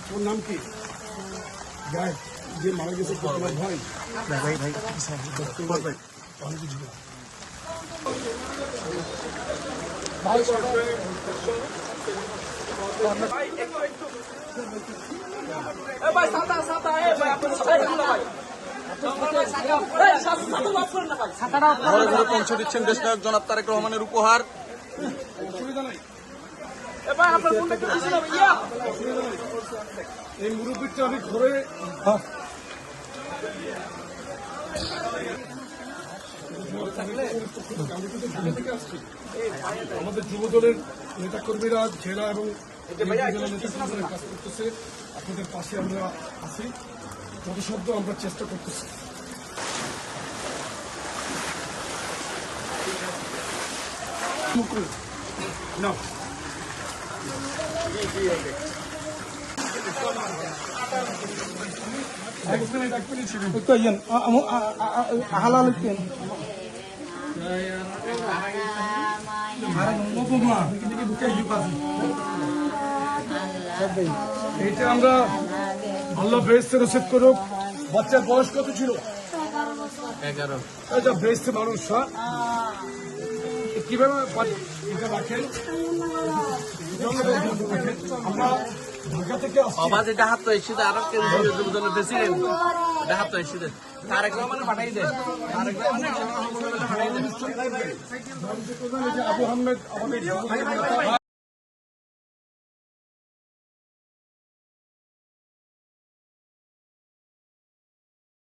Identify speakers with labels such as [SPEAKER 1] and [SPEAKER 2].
[SPEAKER 1] তোর নাম কি? গায়ে যে মারা গেছে তোমার ভাই?
[SPEAKER 2] ভাই ভাই
[SPEAKER 1] ভাই অনেক কিছু
[SPEAKER 3] পৌঁছে দিচ্ছেন দেশ নায়ক জনাব তারেক রহমানের উপহার।
[SPEAKER 1] অসুবিধা নাই, এই মুরব্বীটা আমি ঘরে আমাদের যুব দলের নেতা কর্মীরা জেলা এবং কাজ করতেছে। আপনাদের পাশে আমরা আছি, যথাসাধ্য আমরা চেষ্টা করতেছি। না এইটা আমরা আল্লাহ বেহেশতে নসিব করুক। বাচ্চার বয়স কত ছিল?
[SPEAKER 3] 11।
[SPEAKER 1] আচ্ছা, বেহেশতে মানুষ কিভাবে এটা রাখেন? আমরা ঢাকা থেকে
[SPEAKER 3] আওয়াজ এটা হাত তো এসে আরো কেউ প্রেসিডেন্ট এটা হাত তো এসে তারেক রহমানের পাঠাই দেয়। তারেক রহমানের পাঠাই দেয়।
[SPEAKER 1] আবু আহমেদ আমাদের